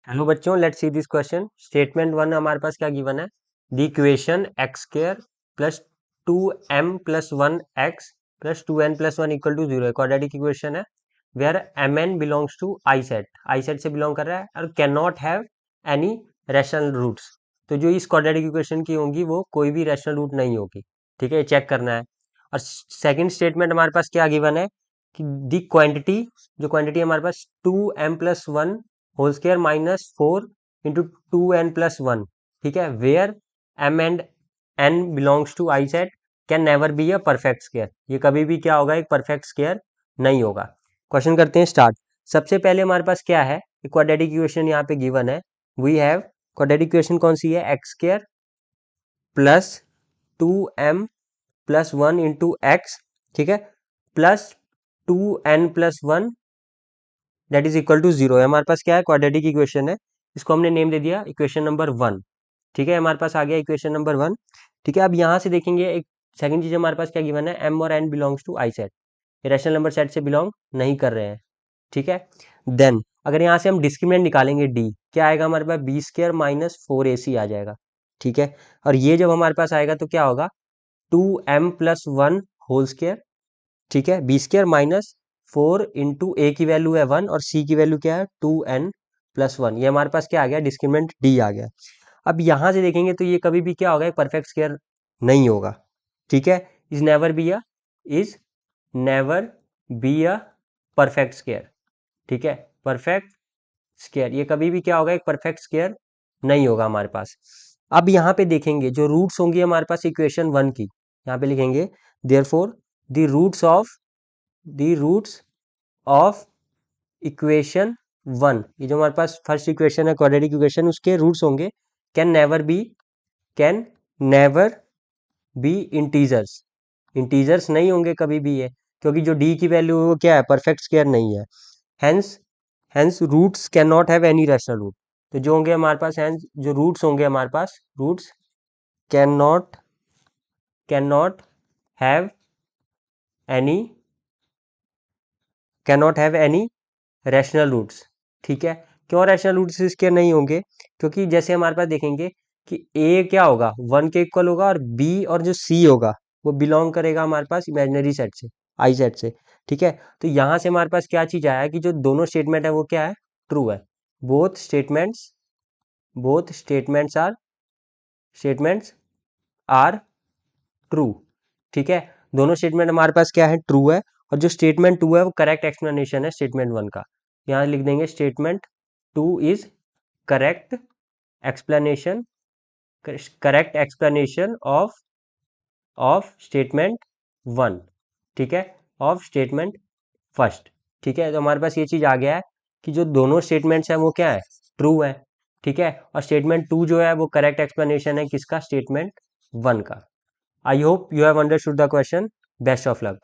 Hello बच्चों, let's see this question. Statement one हमारे पास क्या गिवन है? The equation x square plus 2m+1x plus 2n+1 equal to 0 quadratic equation है where mn belongs to I set से belong कर रहा है और can not have any rational roots. तो जो इस क्वाड्रेटिक इक्वेशन की होंगी वो कोई भी रैशनल रूट नहीं होगी। ठीक है, चेक करना है। और सेकंड स्टेटमेंट हमारे पास क्या गिवन है कि दी क्वांटिटी, जो क्वांटिटी हमारे पास 2m+1 whole square minus 4 × 2n+1, ठीक है, where m and n belongs to I set can never be a perfect square. ये कभी भी क्या होगा? एक परफेक्ट स्क्वायर नहीं होगा। क्वेश्चन करते हैं स्टार्ट। सबसे पहले हमारे पास क्या है? क्वाड्रेटिक इक्वेशन यहाँ पे गिवन है। वी हैव क्वाड्रेटिक इक्वेशन कौन सी है? X square plus 2m+1 into x, ठीक है, plus 2n+1 that is equal to 0 है। हमारे पास क्या है? क्वाड्रेटिक इक्वेशन है। इसको हमने नेम दे दिया इक्वेशन नंबर 1। ठीक है, हमारे पास आ गया इक्वेशन नंबर 1। ठीक है, अब यहाँ से देखेंगे एक सेकंड चीज हमारे पास क्या गिवन है? m और n belongs to I set, rational number set से बिलोंग नहीं कर रहे हैं। ठीक है, देन अगर यहाँ से हम डिस्क्रिमिनेंट निकालेंगे d, क्या आएगा हमारे पास? b² माइनस 4ac आ जाएगा। ठीक है, और ये जब हमारे पास आएगा तो क्या होगा? 2m+1 होल स्क्वायर, ठीक है, b² माइनस 4 इंटू ए की वैल्यू है 1 और c की वैल्यू क्या है? 2n+1। ये हमारे पास क्या आ गया? डिस्क्रिमिनेंट d आ गया। अब यहां से देखेंगे तो ये कभी भी क्या होगा? एक परफेक्ट स्क्वायर नहीं होगा। ठीक है, is never be a perfect square. ठीक है, परफेक्ट स्क्वायर ये कभी भी क्या होगा? एक परफेक्ट स्क्वायर नहीं होगा हमारे पास। अब यहाँ पे देखेंगे जो रूट्स होंगी हमारे पास इक्वेशन 1 की, यहाँ पे लिखेंगे therefore the roots of equation 1, ये जो हमारे पास फर्स्ट इक्वेशन है क्वाड्रेटिक इक्वेशन, उसके रूट्स होंगे can never be integers. Integers नहीं होंगे कभी भी ये, क्योंकि जो डी की वैल्यू है वो क्या है? परफेक्ट स्क्वायर नहीं है। Hence roots can not have any rational root. तो जो होंगे हमारे पास, हेंस जो रूट्स होंगे हमारे पास, roots can not have any rational roots. ठीक है, क्यों रैशनल रूट्स इसके नहीं होंगे? क्योंकि जैसे हमारे पास देखेंगे कि ए क्या होगा? 1 के इक्वल होगा और बी और जो सी होगा वो बिलोंग करेगा हमारे पास इमेजिनरी सेट से, आई सेट से। ठीक है, तो यहाँ से हमारे पास क्या चीज आया कि जो दोनों स्टेटमेंट है वो क्या है? ट्रू है। Both statements are true. ठीक है, दोनों स्टेटमेंट हमारे पास क्या है? ट्रू है। और जो स्टेटमेंट 2 है वो करेक्ट एक्सप्लेनेशन है स्टेटमेंट 1 का। यहाँ लिख देंगे statement 2 is correct explanation of statement 1। ठीक है, ऑफ स्टेटमेंट फर्स्ट। ठीक है, तो हमारे पास ये चीज आ गया है कि जो दोनों स्टेटमेंट्स हैं वो क्या है? ट्रू है। ठीक है, और स्टेटमेंट 2 जो है वो करेक्ट एक्सप्लेनेशन है किसका? स्टेटमेंट 1 का। I hope you have understood the question. Best of luck.